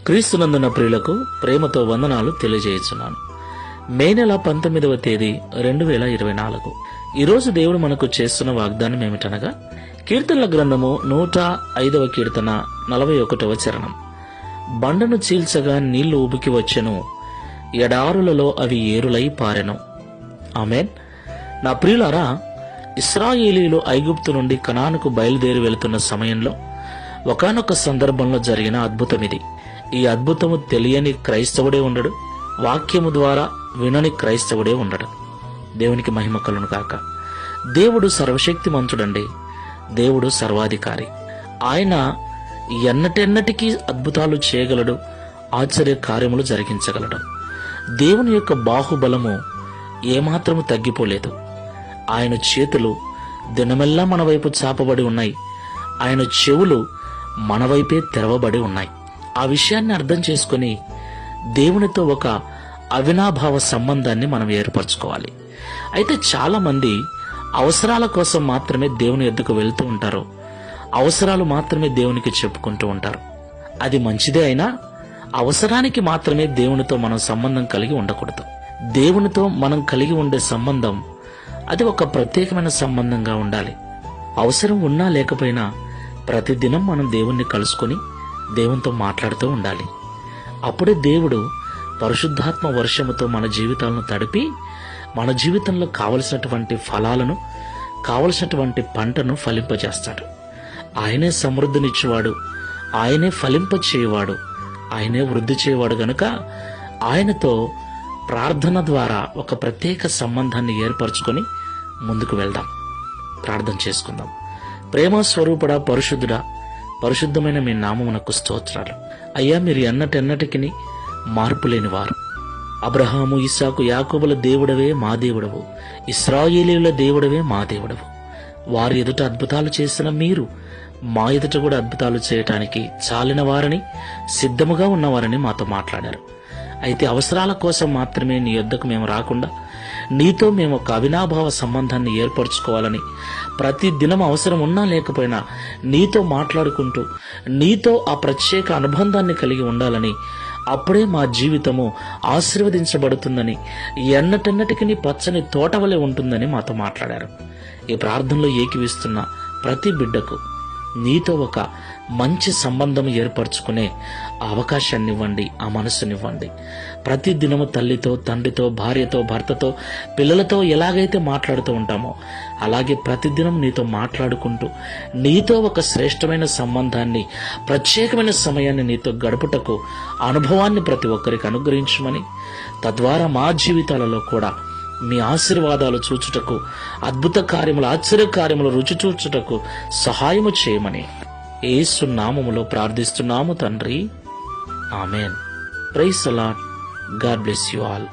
క్రీస్తునందున ప్రియులకు ప్రేమతో వందనాలు తెలియజేస్తున్నాను. మే నెల 19వ తేదీ 2024. ఈరోజు దేవుడు మనకు చేస్తున్న వాగ్దానం ఏమిటనగా, కీర్తనల గ్రంథము 105వ కీర్తన 41వ చరణం. బండను చీల్చగా నీళ్లు ఉబికి వచ్చెను, ఎడారులలో అవి ఏరులై పారెను. ఆమేన్. నా ప్రియులారా, ఇశ్రాయేలీయులు ఐగుప్తు నుండి కనానుకు బయలుదేరి వెళుతున్న సమయంలో ఒకానొక సందర్భంలో జరిగిన అద్భుతం ఇది. ఈ అద్భుతము తెలియని క్రైస్తవుడే ఉండడు, వాక్యము ద్వారా వినని క్రైస్తవుడే ఉండడు. దేవునికి మహిమ కలుగును గాక. దేవుడు సర్వశక్తిమంతుడండి. దేవుడు సర్వాధికారి. ఆయన ఎన్నటెన్నటికీ అద్భుతాలు చేయగలడు, ఆశ్చర్య కార్యములు జరిగించగలడు. దేవుని యొక్క బాహుబలము ఏమాత్రము తగ్గిపోలేదు. ఆయన చేతులు దినమెల్లా మన వైపు చాపబడి ఉన్నాయి. ఆయన చెవులు మన వైపే తెరవబడి ఉన్నాయి. ఆ విషయాన్ని అర్థం చేసుకుని దేవునితో ఒక అవినాభావ సంబంధాన్ని మనం ఏర్పరచుకోవాలి. అయితే చాలా మంది అవసరాల కోసం మాత్రమే దేవుని ఎద్దుకు వెళ్తూ ఉంటారు. అవసరాలు మాత్రమే దేవునికి చెప్పుకుంటూ ఉంటారు. అది మంచిదే అయినా అవసరానికి మాత్రమే దేవునితో మనం సంబంధం కలిగి ఉండకూడదు. దేవునితో మనం కలిగి ఉండే సంబంధం అది ఒక ప్రత్యేకమైన సంబంధంగా ఉండాలి. అవసరం ఉన్నా లేకపోయినా ప్రతిదినం మనం దేవుణ్ణి కలుసుకొని దేవునితో మాట్లాడుతూ ఉండాలి. అప్పుడే దేవుడు పరిశుద్ధాత్మ వర్షముతో మన జీవితాలను తడిపి మన జీవితంలో కావలసినటువంటి ఫలాలను, కావలసినటువంటి పంటను ఫలింపజేస్తాడు. ఆయనే సమృద్ధినిచ్చేవాడు, ఆయనే ఫలింపచేయవాడు, ఆయనే వృద్ధి చేయవాడు. గనుక ఆయనతో ప్రార్థన ద్వారా ఒక ప్రత్యేక సంబంధాన్ని ఏర్పరచుకొని ముందుకు వెళ్దాం. ప్రార్థన చేసుకుందాం. ప్రేమ స్వరూపుడా, పరిశుద్ధుడా, పరిశుద్ధమైన మీ నామమునకు స్తోత్రాలు. అయ్యా, మీరు ఎన్నటెన్నటికి మార్పు లేని వారు. అబ్రహాము, ఇస్సాకు, యాకోబుల దేవుడవే మా దేవుడవు, ఇశ్రాయేలీయుల దేవుడవే మా దేవుడవు. వారి ఎదుట అద్భుతాలు చేసిన మీరు మా ఎదుట కూడా అద్భుతాలు చేయటానికి చాలిన వారని, సిద్ధముగా ఉన్నవారని మాతో మాట్లాడారు. అయితే అవసరాల కోసం మాత్రమే నీ యొద్దకు మేము రాకుండా నీతో మేము ఒక అవినాభావ సంబంధాన్ని ఏర్పరచుకోవాలని, ప్రతి దినం అవసరం ఉన్నా లేకపోయినా నీతో మాట్లాడుకుంటూ నీతో ఆ ప్రత్యేక అనుబంధాన్ని కలిగి ఉండాలని, అప్పుడే మా జీవితము ఆశీర్వదించబడుతుందని, ఎన్నటెన్నటికి పచ్చని తోటవలే ఉంటుందని మాతో మాట్లాడారు. ఈ ప్రార్థనలో ఏకీవిస్తున్న ప్రతి బిడ్డకు నీతో ఒక మంచి సంబంధం ఏర్పరచుకునే అవకాశాన్ని ఇవ్వండి, ఆ మనసునివ్వండి. ప్రతి దినము తల్లితో, తండ్రితో, భార్యతో, భర్తతో, పిల్లలతో ఎలాగైతే మాట్లాడుతూ ఉంటామో అలాగే ప్రతిదినం నీతో మాట్లాడుకుంటూ నీతో ఒక శ్రేష్టమైన సంబంధాన్ని, ప్రత్యేకమైన సమయాన్ని నీతో గడుపుటకు అనుభవాన్ని ప్రతి ఒక్కరికి అనుగ్రహించమని, తద్వారా మా జీవితాలలో కూడా మీ ఆశీర్వాదాలు చూచుటకు, అద్భుత కార్యములు, ఆశ్చర్య కార్యములు రుచి చూచుటకు సహాయము చేయమని యేసు నామములో ప్రార్థిస్తున్నాము తండ్రి. Amen. Praise the lord. God bless you all.